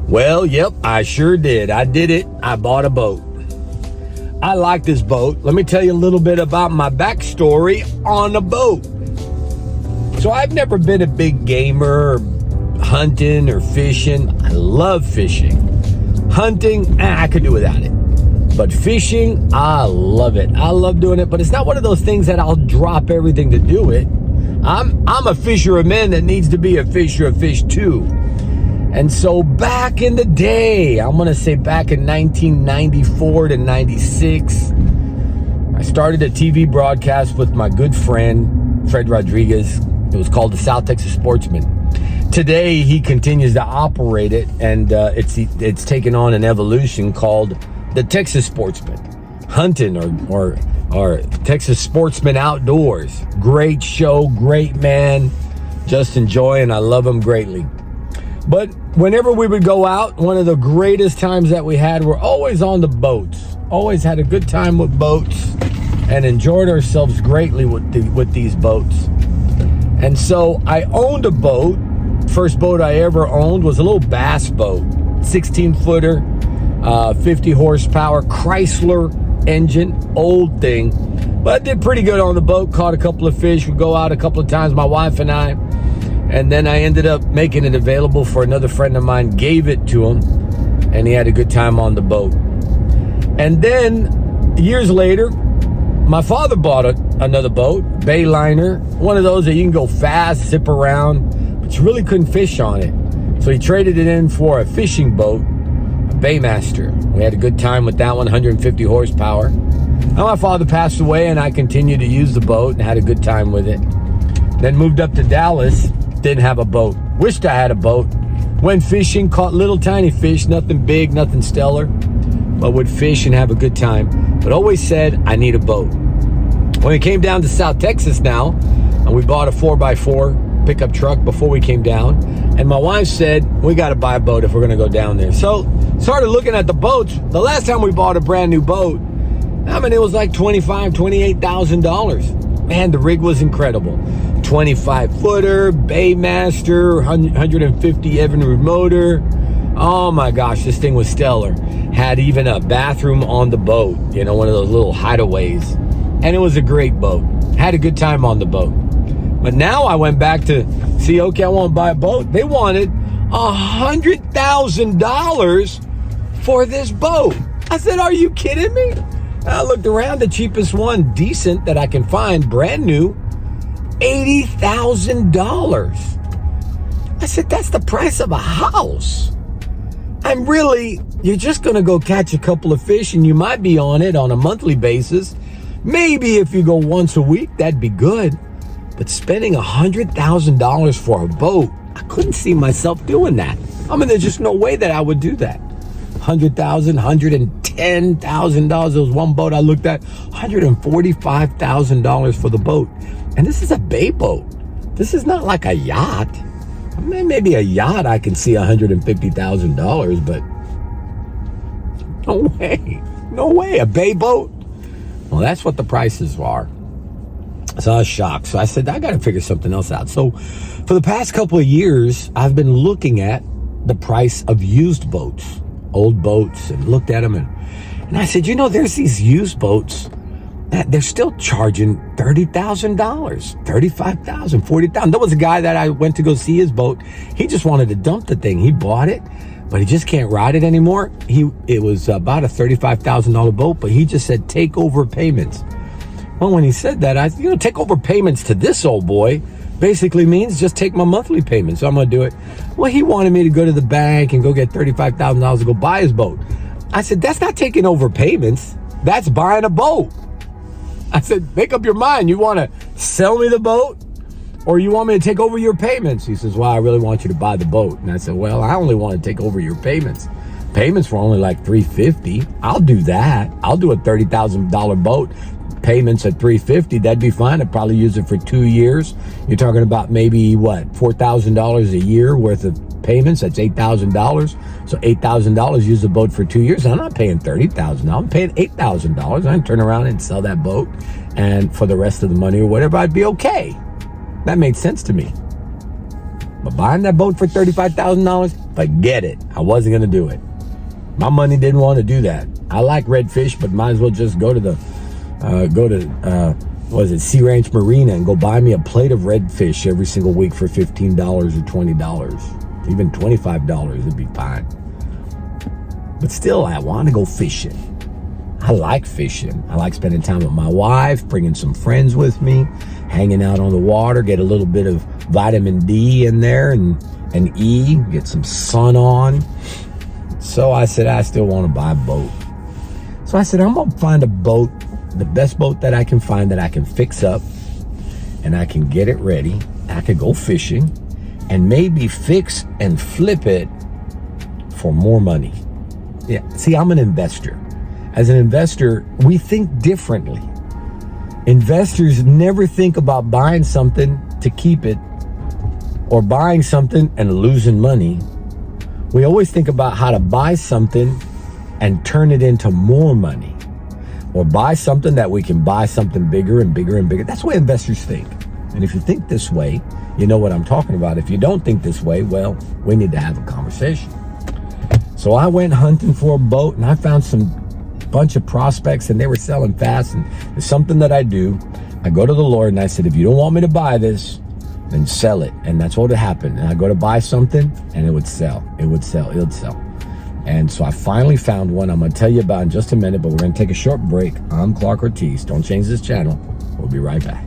Well, yep, I sure did. I did it. I bought a boat. I like this boat. Let me tell you a little bit about my backstory on a boat. So I've never been a big gamer, or hunting or fishing. I love fishing. Hunting, I could do without it. But fishing, I love it. I love doing it, but it's not one of those things that I'll drop everything to do it. I'm a fisher of men that needs to be a fisher of fish too. And so back in the day, I'm going to say back in 1994 to 96, I started a TV broadcast with my good friend, Fred Rodriguez. It was called the South Texas Sportsman. Today, he continues to operate it, and it's taken on an evolution called the Texas Sportsman. Hunting or Texas Sportsman Outdoors. Great show, great man. Just enjoy, and I love him greatly. But whenever we would go out, one of the greatest times that we had were always on the boats. Always had a good time with boats and enjoyed ourselves greatly with these boats. And so I owned a boat. First boat I ever owned was a little bass boat, 16-footer, 50 horsepower, Chrysler engine, old thing. But I did pretty good on the boat, caught a couple of fish, would go out a couple of times, my wife and I. And then I ended up making it available for another friend of mine, gave it to him, and he had a good time on the boat. And then years later, my father bought another boat, Bayliner, one of those that you can go fast, zip around, but you really couldn't fish on it. So he traded it in for a fishing boat, a Baymaster. We had a good time with that one, 150 horsepower. Now my father passed away, and I continued to use the boat and had a good time with it. Then moved up to Dallas. Didn't have a boat. Wished I had a boat. Went fishing, caught little tiny fish, nothing big, nothing stellar, but would fish and have a good time. But always said, I need a boat. When we came down to South Texas now, and we bought a 4x4 pickup truck before we came down, and my wife said, we got to buy a boat if we're going to go down there. So started looking at the boats. The last time we bought a brand new boat, I mean, it was like $25,000, $28,000. Man, the rig was incredible. 25-footer, Baymaster, 150 Evinrude motor. Oh my gosh, this thing was stellar. Had even a bathroom on the boat, you know, one of those little hideaways. And it was a great boat. Had a good time on the boat. But now I went back to see, okay, I want to buy a boat. They wanted $100,000 for this boat. I said, are you kidding me? I looked around, the cheapest one, decent, that I can find, brand new, $80,000. I said, that's the price of a house. You're just going to go catch a couple of fish, and you might be on it on a monthly basis. Maybe if you go once a week, that'd be good. But spending $100,000 for a boat, I couldn't see myself doing that. I mean, there's just no way that I would do that. $100,000, $110,000. There was one boat I looked at, $145,000 for the boat. And this is a bay boat. This is not like a yacht. I mean, maybe a yacht I can see $150,000, but no way. No way. A bay boat? Well, that's what the prices are. So I was shocked. So I said, I got to figure something else out. So for the past couple of years, I've been looking at the price of used boats, old boats, and looked at them. And I said, you know, there's these used boats that they're still charging $30,000, $35,000, $40,000. There was a guy that I went to go see his boat. He just wanted to dump the thing. He bought it, but he just can't ride it anymore. It was about a $35,000 boat, but he just said take over payments. Well, when he said that, I said, take over payments to this old boy basically means just take my monthly payment. So I'm going to do it. Well, he wanted me to go to the bank and go get $35,000 to go buy his boat. I said, that's not taking over payments. That's buying a boat. I said, make up your mind. You want to sell me the boat, or you want me to take over your payments? He says, well, I really want you to buy the boat. And I said, well, I only want to take over your payments. Payments for only like $350. I'll do that. I'll do a $30,000 boat. Payments at $350. That'd be fine. I'd probably use it for 2 years. You're talking about maybe $4,000 a year worth of payments. That's $8,000. So $8,000, use the boat for 2 years. I'm not paying $30,000. I'm paying $8,000. I can turn around and sell that boat, and for the rest of the money or whatever, I'd be okay. That made sense to me. But buying that boat for $35,000, Forget it. I wasn't going to do it. My money didn't want to do that. I like redfish, but might as well just go to Sea Ranch Marina and go buy me a plate of redfish every single week for $15 or $20. Even $25 would be fine. But still, I want to go fishing. I like fishing. I like spending time with my wife, bringing some friends with me, hanging out on the water, get a little bit of vitamin D in there and E, get some sun on. So I said, I still want to buy a boat. So I said, I'm going to find a boat, the best boat that I can find that I can fix up and I can get it ready. I could go fishing and maybe fix and flip it for more money. Yeah, see, I'm an investor. As an investor, we think differently. Investors never think about buying something to keep it or buying something and losing money. We always think about how to buy something and turn it into more money, or buy something that we can buy something bigger and bigger and bigger. That's the way investors think. And if you think this way, you know what I'm talking about. If you don't think this way, well, we need to have a conversation. So I went hunting for a boat and I found some bunch of prospects and they were selling fast. And it's something that I do. I go to the Lord and I said, if you don't want me to buy this, then sell it. And that's what would happen. And I go to buy something and it would sell. It would sell. It would sell. And so I finally found one I'm going to tell you about in just a minute, but we're going to take a short break. I'm Clark Ortiz. Don't change this channel. We'll be right back.